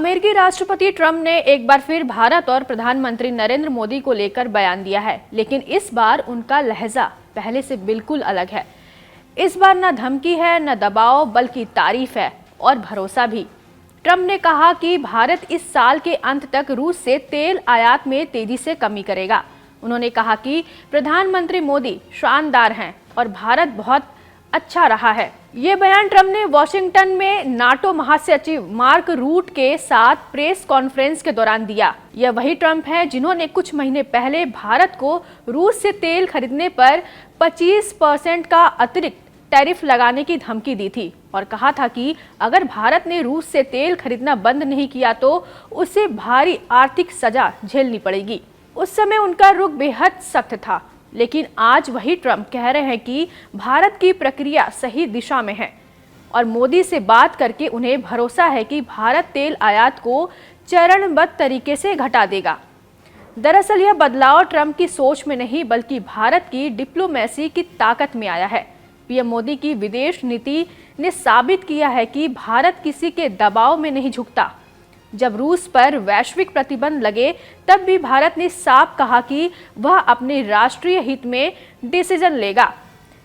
अमेरिकी राष्ट्रपति ट्रंप ने एक बार फिर भारत और प्रधानमंत्री नरेंद्र मोदी को लेकर बयान दिया है, लेकिन इस बार उनका लहजा पहले से बिल्कुल अलग है। इस बार न धमकी है, न दबाव, बल्कि तारीफ है और भरोसा भी। ट्रंप ने कहा कि भारत इस साल के अंत तक रूस से तेल आयात में तेजी से कमी करेगा। उन्होंने कहा कि प्रधानमंत्री मोदी शानदार हैं और भारत बहुत अच्छा रहा है। ये बयान ट्रंप ने वॉशिंगटन में नाटो महासचिव मार्क रूट के साथ प्रेस कॉन्फ्रेंस के दौरान दिया। यह वही ट्रंप हैं जिन्होंने कुछ महीने पहले भारत को रूस से तेल खरीदने पर 25% का अतिरिक्त टैरिफ लगाने की धमकी दी थी और कहा था कि अगर भारत ने रूस से तेल खरीदना बंद नहीं किया तो उसे भारी आर्थिक सजा झेलनी पड़ेगी। उस समय उनका रुख बेहद सख्त था, लेकिन आज वही ट्रंप कह रहे हैं कि भारत की प्रक्रिया सही दिशा में है और मोदी से बात करके उन्हें भरोसा है कि भारत तेल आयात को चरणबद्ध तरीके से घटा देगा। दरअसल यह बदलाव ट्रंप की सोच में नहीं बल्कि भारत की डिप्लोमेसी की ताकत में आया है। पीएम मोदी की विदेश नीति ने साबित किया है कि भारत किसी के दबाव में नहीं झुकता। जब रूस पर वैश्विक प्रतिबंध लगे तब भी भारत ने साफ कहा कि वह अपने राष्ट्रीय हित में डिसीजन लेगा,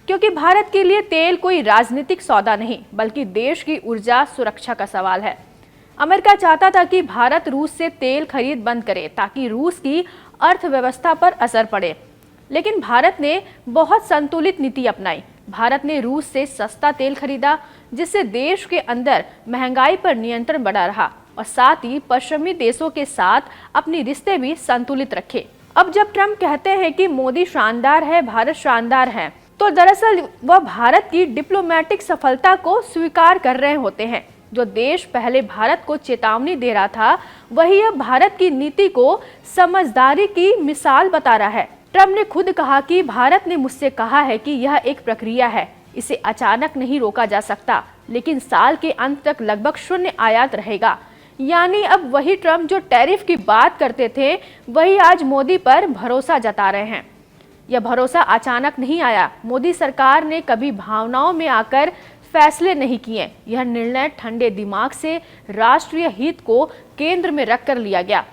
क्योंकि भारत के लिए तेल कोई राजनीतिक सौदा नहीं बल्कि देश की ऊर्जा सुरक्षा का सवाल है। अमेरिका चाहता था कि भारत रूस से तेल खरीद बंद करे ताकि रूस की अर्थव्यवस्था पर असर पड़े, लेकिन भारत ने बहुत संतुलित नीति अपनाई। भारत ने रूस से सस्ता तेल खरीदा, जिससे देश के अंदर महंगाई पर नियंत्रण बना रहा और साथ ही पश्चिमी देशों के साथ अपने रिश्ते भी संतुलित रखे। अब जब ट्रंप कहते हैं कि मोदी शानदार है, भारत शानदार है, तो दरअसल वह भारत की डिप्लोमेटिक सफलता को स्वीकार कर रहे होते हैं। जो देश पहले भारत को चेतावनी दे रहा था, वही अब भारत की नीति को समझदारी की मिसाल बता रहा है। ट्रंप ने खुद कहा कि भारत ने मुझसे कहा है कि यह एक प्रक्रिया है, इसे अचानक नहीं रोका जा सकता, लेकिन साल के अंत तक लगभग शून्य आयात रहेगा। यानी अब वही ट्रंप जो टैरिफ की बात करते थे, वही आज मोदी पर भरोसा जता रहे हैं। यह भरोसा अचानक नहीं आया। मोदी सरकार ने कभी भावनाओं में आकर फैसले नहीं किए। यह निर्णय ठंडे दिमाग से राष्ट्रीय हित को केंद्र में रखकर लिया गया।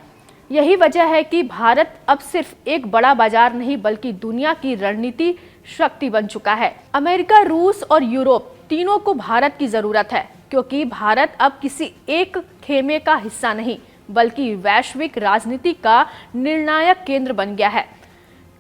यही वजह है कि भारत अब सिर्फ एक बड़ा बाजार नहीं बल्कि दुनिया की रणनीति शक्ति बन चुका है। अमेरिका, रूस और यूरोप तीनों को भारत की जरूरत है, क्योंकि भारत अब किसी एक खेमे का हिस्सा नहीं बल्कि वैश्विक राजनीति का निर्णायक केंद्र बन गया है।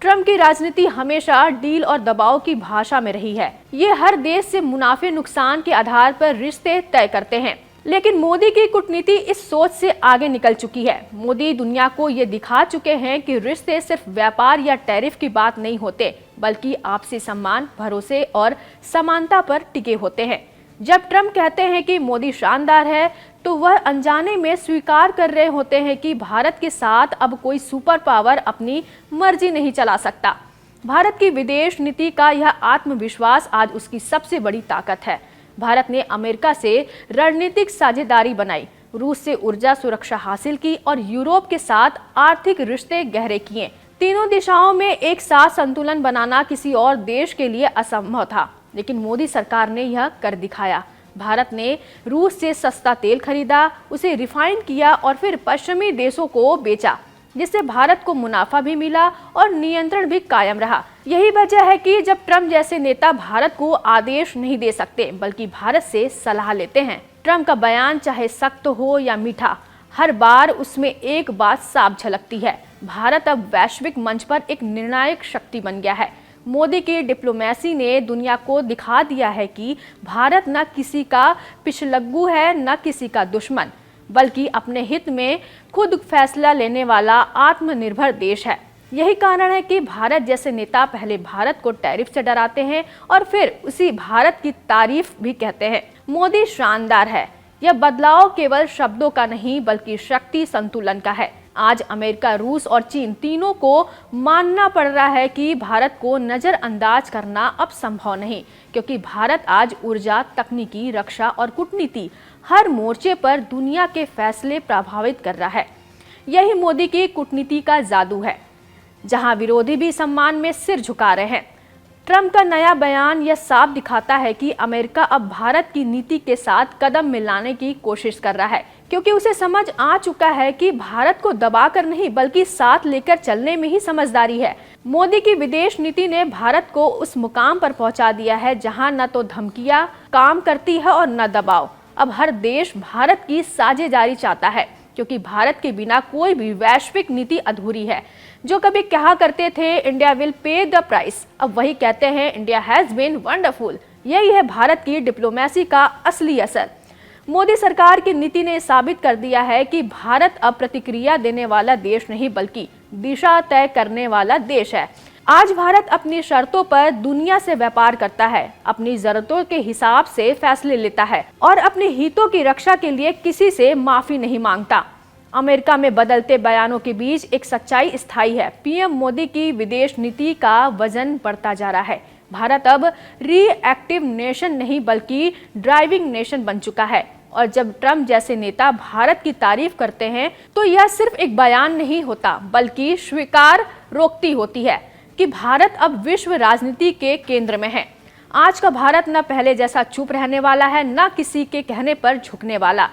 ट्रंप की राजनीति हमेशा डील और दबाव की भाषा में रही है। ये हर देश से मुनाफे नुकसान के आधार पर रिश्ते तय करते हैं, लेकिन मोदी की कूटनीति इस सोच से आगे निकल चुकी है। मोदी दुनिया को ये दिखा चुके हैं कि रिश्ते सिर्फ व्यापार या टैरिफ की बात नहीं होते बल्कि आपसी सम्मान, भरोसे और समानता पर टिके होते हैं। जब ट्रंप कहते हैं कि मोदी शानदार है, तो वह अनजाने में स्वीकार कर रहे होते हैं कि भारत के साथ अब कोई सुपर पावर अपनी मर्जी नहीं चला सकता। भारत की विदेश नीति का यह आत्मविश्वास आज उसकी सबसे बड़ी ताकत है। भारत ने अमेरिका से रणनीतिक साझेदारी बनाई, रूस से ऊर्जा सुरक्षा हासिल की और यूरोप के साथ आर्थिक रिश्ते गहरे किए। तीनों दिशाओं में एक साथ संतुलन बनाना किसी और देश के लिए असंभव था, लेकिन मोदी सरकार ने यह कर दिखाया। भारत ने रूस से सस्ता तेल खरीदा, उसे रिफाइन किया और फिर पश्चिमी देशों को बेचा, जिससे भारत को मुनाफा भी मिला और नियंत्रण भी कायम रहा। यही वजह है कि जब ट्रंप जैसे नेता भारत को आदेश नहीं दे सकते बल्कि भारत से सलाह लेते हैं। ट्रंप का बयान चाहे सख्त हो या मीठा, हर बार उसमें एक बात साफ झलकती है, भारत अब वैश्विक मंच पर एक निर्णायक शक्ति बन गया है। मोदी की डिप्लोमेसी ने दुनिया को दिखा दिया है कि भारत न किसी का पिछलग्गू है, न किसी का दुश्मन, बल्कि अपने हित में खुद फैसला लेने वाला आत्मनिर्भर देश है। यही कारण है कि भारत जैसे नेता पहले भारत को टैरिफ से डराते हैं और फिर उसी भारत की तारीफ भी कहते हैं। मोदी शानदार है। यह बदलाव केवल शब्दों का नहीं बल्कि शक्ति संतुलन का है। आज अमेरिका, रूस और चीन तीनों को मानना पड़ रहा है कि भारत को नजरअंदाज करना अब संभव नहीं, क्योंकि भारत आज ऊर्जा, तकनीकी, रक्षा और कूटनीति हर मोर्चे पर दुनिया के फैसले प्रभावित कर रहा है। यही मोदी की कूटनीति का जादू है, जहां विरोधी भी सम्मान में सिर झुका रहे हैं। ट्रंप का नया बयान यह साफ दिखाता है कि अमेरिका अब भारत की नीति के साथ कदम मिलाने की कोशिश कर रहा है, क्योंकि उसे समझ आ चुका है कि भारत को दबाकर नहीं बल्कि साथ लेकर चलने में ही समझदारी है। मोदी की विदेश नीति ने भारत को उस मुकाम पर पहुंचा दिया है जहां न तो धमकियां काम करती है और न दबाव। अब हर देश भारत की साझेदारी चाहता है, क्योंकि भारत के बिना कोई भी वैश्विक नीति अधूरी है। जो कभी कहा करते थे India will pay the price, अब वही कहते हैं इंडिया हैज बीन वंडरफुल। यही है भारत की डिप्लोमेसी का असली असर। मोदी सरकार की नीति ने साबित कर दिया है कि भारत अब प्रतिक्रिया देने वाला देश नहीं बल्कि दिशा तय करने वाला देश है। आज भारत अपनी शर्तों पर दुनिया से व्यापार करता है, अपनी जरूरतों के हिसाब से फैसले लेता है और अपने हितों की रक्षा के लिए किसी से माफी नहीं मांगता। अमेरिका में बदलते बयानों के बीच एक सच्चाई स्थायी है। पीएम मोदी की विदेश नीति का वजन बढ़ता जा रहा है। भारत अब रिएक्टिव नेशन नहीं बल्कि ड्राइविंग नेशन बन चुका है। और जब ट्रम्प जैसे नेता भारत की तारीफ करते हैं तो यह सिर्फ एक बयान नहीं होता बल्कि स्वीकार रोकती होती है कि भारत अब विश्व राजनीति के केंद्र में है। आज का भारत न पहले जैसा चुप रहने वाला है, न किसी के कहने पर झुकने वाला।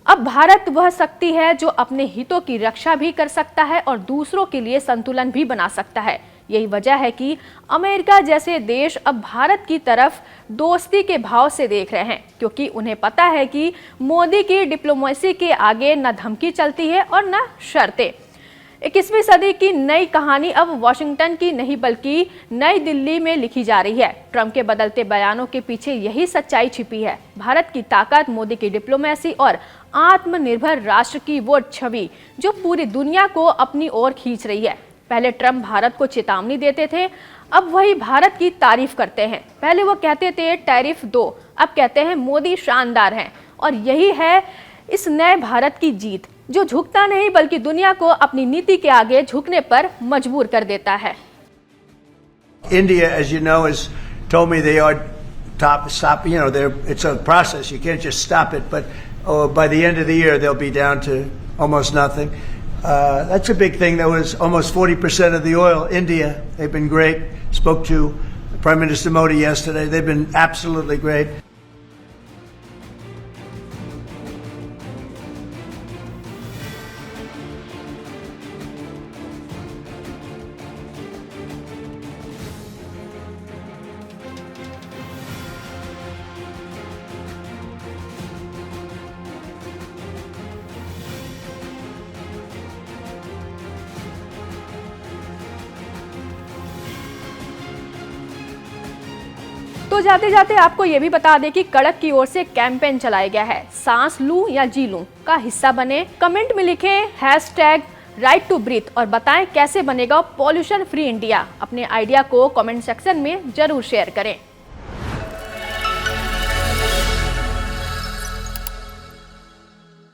अब भारत वह शक्ति है जो अपने हितों की रक्षा भी कर सकता है और दूसरों के लिए संतुलन भी बना सकता है। यही वजह है कि अमेरिका जैसे देश अब भारत की तरफ दोस्ती के भाव से देख रहे हैं, क्योंकि उन्हें पता है कि मोदी की डिप्लोमेसी के आगे न धमकी चलती है और न शर्तें। 21वीं सदी की नई कहानी अब वॉशिंगटन की नहीं बल्कि नई दिल्ली में लिखी जा रही है। ट्रंप के बदलते बयानों के पीछे यही सच्चाई छिपी है। भारत की ताकत, मोदी की डिप्लोमेसी और आत्मनिर्भर राष्ट्र की वो छवि जो पूरी दुनिया को अपनी ओर खींच रही है। पहले ट्रंप भारत को चेतावनी देते थे, अब वही भारत की तारीफ करते हैं। पहले वो कहते थे टैरिफ दो, अब कहते हैं मोदी शानदार हैं। और यही है इस नए भारत की जीत, जो झुकता नहीं बल्कि दुनिया को अपनी नीति के आगे झुकने पर मजबूर कर देता है। India, as you know, has told me they are stop. You know, it's a process. You can't just stop it. But by the end of the year, they'll be down to almost nothing. That's a big thing. That was almost 40% of the oil. India, they've been great. Spoke to Prime Minister Modi yesterday. They've been absolutely great. तो जाते जाते आपको ये भी बता दें कि कड़क की ओर से कैंपेन चलाया गया है। सांस लूं या जी लूं का हिस्सा बने, कमेंट में लिखें #right2breathe और बताएं कैसे बनेगा पॉल्यूशन फ्री इंडिया। अपने आइडिया को कमेंट सेक्शन में जरूर शेयर करें।